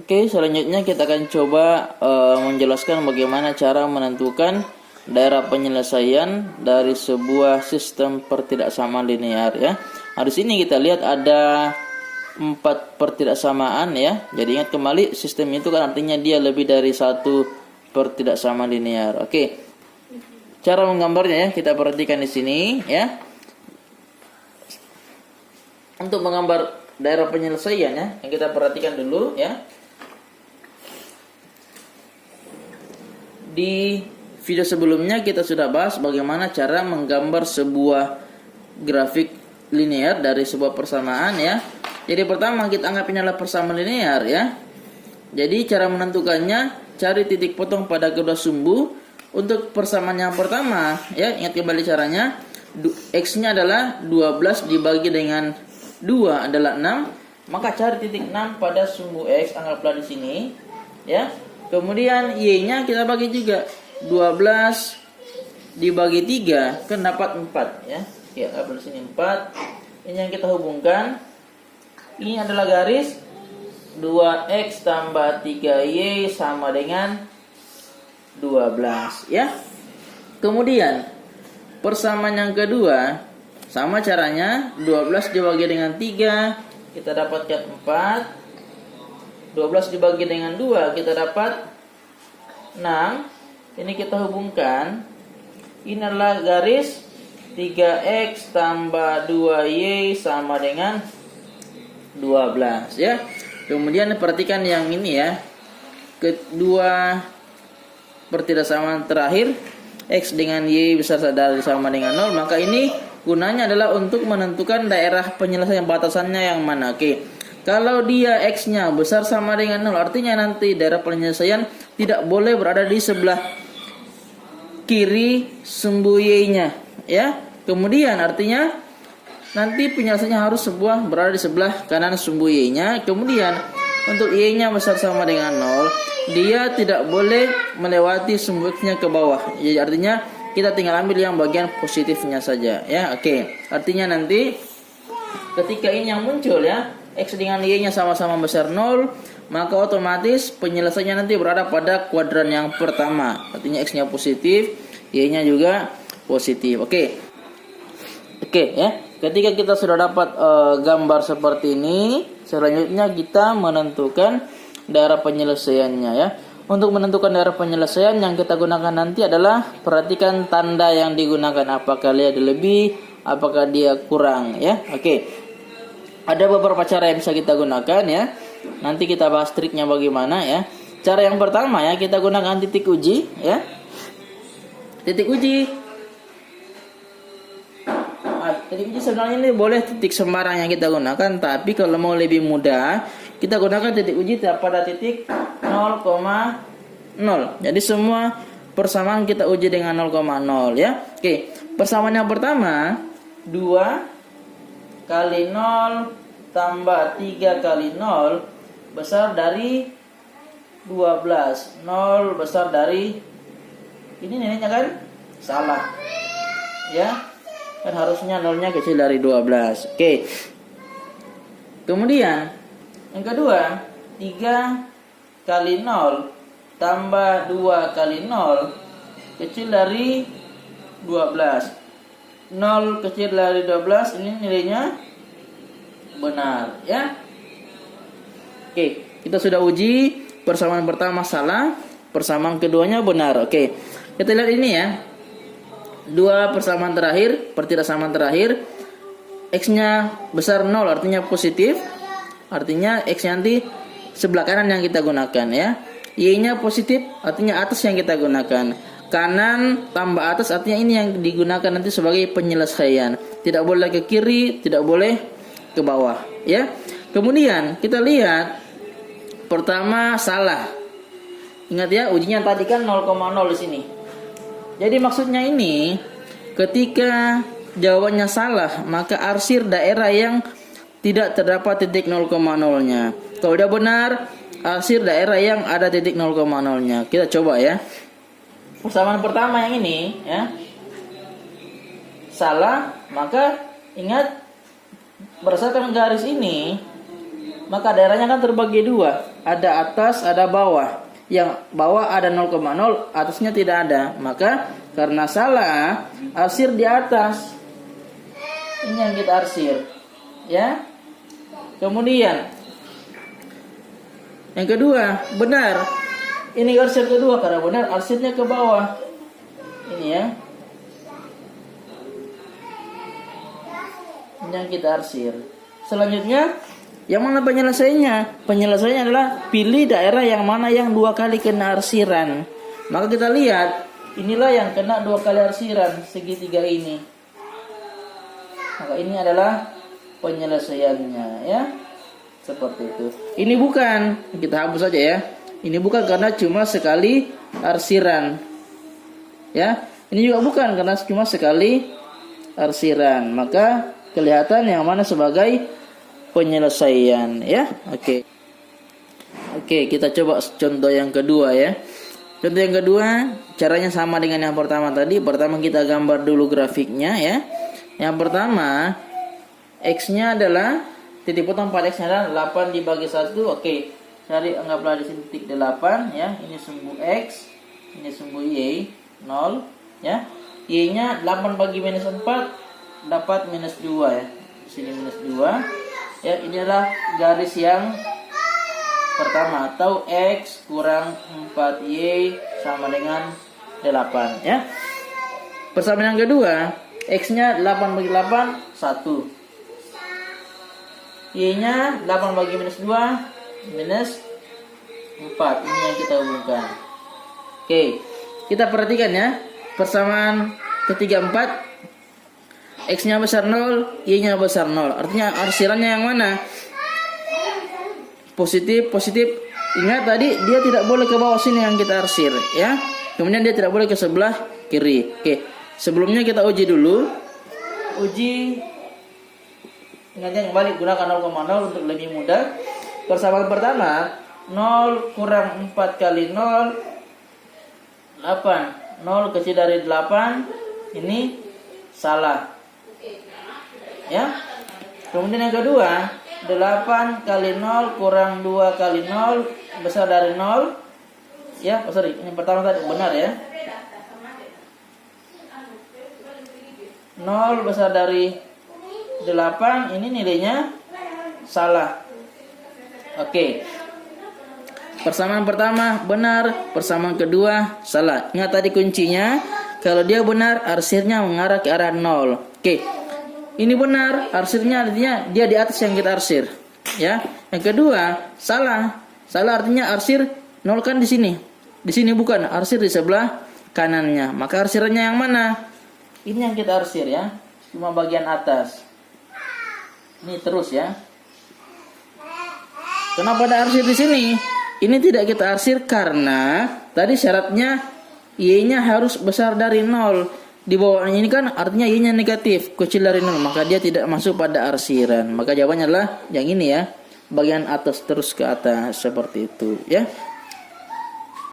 Oke, selanjutnya kita akan coba menjelaskan bagaimana cara menentukan daerah penyelesaian dari sebuah sistem pertidaksamaan linear ya. Nah, di sini kita lihat ada 4 pertidaksamaan ya. Jadi ingat kembali, sistem itu kan artinya dia lebih dari satu pertidaksamaan linear. Oke. Cara menggambarnya ya, kita perhatikan di sini ya. Untuk menggambar daerah penyelesaian ya, yang kita perhatikan dulu ya. Di video sebelumnya kita sudah bahas bagaimana cara menggambar sebuah grafik linear dari sebuah persamaan ya. Jadi pertama kita anggap ini adalah persamaan linear ya. Jadi cara menentukannya, cari titik potong pada kedua sumbu. Untuk persamaan yang pertama ya, ingat kembali caranya. X-nya adalah 12 dibagi dengan 2 adalah 6. Maka cari titik 6 pada sumbu X, anggaplah di sini ya. Kemudian Y-nya kita bagi juga 12 dibagi 3 kan dapat 4 ya. Ya, anggaplah di sini 4. Ini yang kita hubungkan. Ini adalah garis 2X tambah 3Y sama dengan 12 ya. Kemudian persamaan yang kedua sama caranya, 12 dibagi dengan 3 kita dapatkan 4. 12 dibagi dengan 2 kita dapat 6. Ini kita hubungkan. Ini adalah garis 3X tambah 2Y sama dengan 12 ya. Kemudian perhatikan yang ini ya. Kedua pertidaksamaan terakhir, X dengan Y besar dari sama dengan 0, maka ini gunanya adalah untuk menentukan daerah penyelesaian batasannya yang mana. Oke. Kalau dia X-nya besar sama dengan 0, artinya nanti daerah penyelesaian tidak boleh berada di sebelah kiri sumbu Y-nya ya. Kemudian artinya nanti penyelesaiannya harus berada di sebelah kanan sumbu Y-nya. Kemudian untuk Y-nya besar sama dengan 0, dia tidak boleh melewati sumbu X-nya ke bawah. Jadi artinya kita tinggal ambil yang bagian positifnya saja ya. Oke. Artinya nanti ketika ini yang muncul ya, X dengan Y-nya sama-sama besar 0, maka otomatis penyelesaiannya nanti berada pada kuadran yang pertama. Artinya X-nya positif, Y-nya juga positif. Oke ya. Ketika kita sudah dapat gambar seperti ini, selanjutnya kita menentukan daerah penyelesaiannya ya. Untuk menentukan daerah penyelesaian yang kita gunakan nanti adalah perhatikan tanda yang digunakan, apakah dia lebih, apakah dia kurang ya. Oke. Ada beberapa cara yang bisa kita gunakan ya. Nanti kita bahas triknya bagaimana ya. Cara yang pertama ya, kita gunakan titik uji ya. Titik uji. Titik uji sebenarnya ini boleh titik sembarang yang kita gunakan, tapi kalau mau lebih mudah, kita gunakan titik uji pada titik 0,0. Jadi semua persamaan kita uji dengan 0,0 ya. Oke, persamaan yang pertama 2 kali 0 tambah 3 kali 0 besar dari 12. 0 besar dari ini nilainya kan salah ya, kan harusnya 0-nya kecil dari 12. Oke. Kemudian yang kedua 3 kali 0 tambah 2 kali 0 kecil dari 12. 0 kecil dari 12, ini nilainya benar ya. Oke, kita sudah uji persamaan pertama salah, persamaan keduanya benar. Oke, kita lihat ini ya. Dua persamaan terakhir, pertidaksamaan terakhir, X-nya besar 0 artinya positif. Artinya X nanti sebelah kanan yang kita gunakan ya. Y-nya positif artinya atas yang kita gunakan. Kanan tambah atas artinya ini yang digunakan nanti sebagai penyelesaian. Tidak boleh ke kiri, tidak boleh ke bawah ya. Kemudian kita lihat pertama salah. Ingat ya, ujinya tadi kan 0,0 di sini. Jadi maksudnya ini ketika jawabannya salah, maka arsir daerah yang tidak terdapat titik 0,0-nya. Kalau udah benar, arsir daerah yang ada titik 0,0-nya. Kita coba ya. Persamaan pertama yang ini ya salah, maka ingat berdasarkan garis ini maka daerahnya kan terbagi 2. ada atas, ada bawah. Yang bawah ada 0,0, atasnya tidak ada. Maka karena salah, arsir di atas. Ini yang kita arsir. Ya. Kemudian yang kedua, benar. Ini arsir kedua karena benar, arsirnya ke bawah. Ini ya. Ini yang kita arsir. Selanjutnya, yang mana penyelesaiannya? Penyelesaiannya adalah pilih daerah yang mana yang 2 kali kena arsiran. Maka kita lihat, inilah yang kena 2 kali arsiran, segitiga ini. Maka ini adalah penyelesaiannya, ya. Seperti itu. Ini bukan, kita hapus saja ya. Ini bukan karena cuma sekali arsiran. Ya, ini juga bukan karena cuma sekali arsiran. Maka kelihatan yang mana sebagai penyelesaian, ya. Oke, kita coba contoh yang kedua ya. Contoh yang kedua, caranya sama dengan yang pertama tadi. Pertama kita gambar dulu grafiknya ya. Yang pertama, X-nya adalah titik potong pada X-nya adalah 8 dibagi 1. Oke. Cari, anggaplah di sini titik 8 ya. Ini sumbu X, ini sumbu Y, 0 ya. Y-nya 8 bagi minus 4 dapat minus 2 ya. Di sini minus 2. Ya, ini adalah garis yang pertama, atau X kurang 4Y sama dengan 8 ya. Persamaan yang kedua, X-nya 8 bagi 8 1. Y-nya 8 bagi minus 2 minus 4. Ini yang kita hubungkan. Oke, kita perhatikan ya. Persamaan ketiga 4, X-nya besar 0, Y-nya besar 0. Artinya arsirannya yang mana? Positif. Ingat tadi dia tidak boleh ke bawah sini yang kita arsir ya. Kemudian dia tidak boleh ke sebelah kiri. Oke, sebelumnya kita uji dulu. Uji, ingat yang balik gunakan 0,0 untuk lebih mudah. Persamaan pertama, 0 kurang 4 kali 0 8. 0 kecil dari 8. Ini salah ya. Kemudian yang kedua, 8 kali 0 kurang 2 kali 0 besar dari 0 ya. Ini pertama tadi benar ya. 0 besar dari 8, ini nilainya salah. Oke. Persamaan pertama benar, persamaan kedua salah. Ingat tadi kuncinya, kalau dia benar arsirnya mengarah ke arah 0. Oke. Ini benar, arsirnya artinya dia di atas yang kita arsir, ya. Yang kedua, salah. Salah artinya arsir 0 kan di sini. Di sini bukan, arsir di sebelah kanannya. Maka arsirannya yang mana? Ini yang kita arsir ya. Cuma bagian atas. Ini terus ya. Kenapa ada arsir di sini? Ini tidak kita arsir karena tadi syaratnya Y-nya harus besar dari 0. Di bawahnya ini kan artinya Y-nya negatif, kecil dari 0, maka dia tidak masuk pada arsiran. Maka jawabannya adalah yang ini ya, bagian atas terus ke atas seperti itu ya.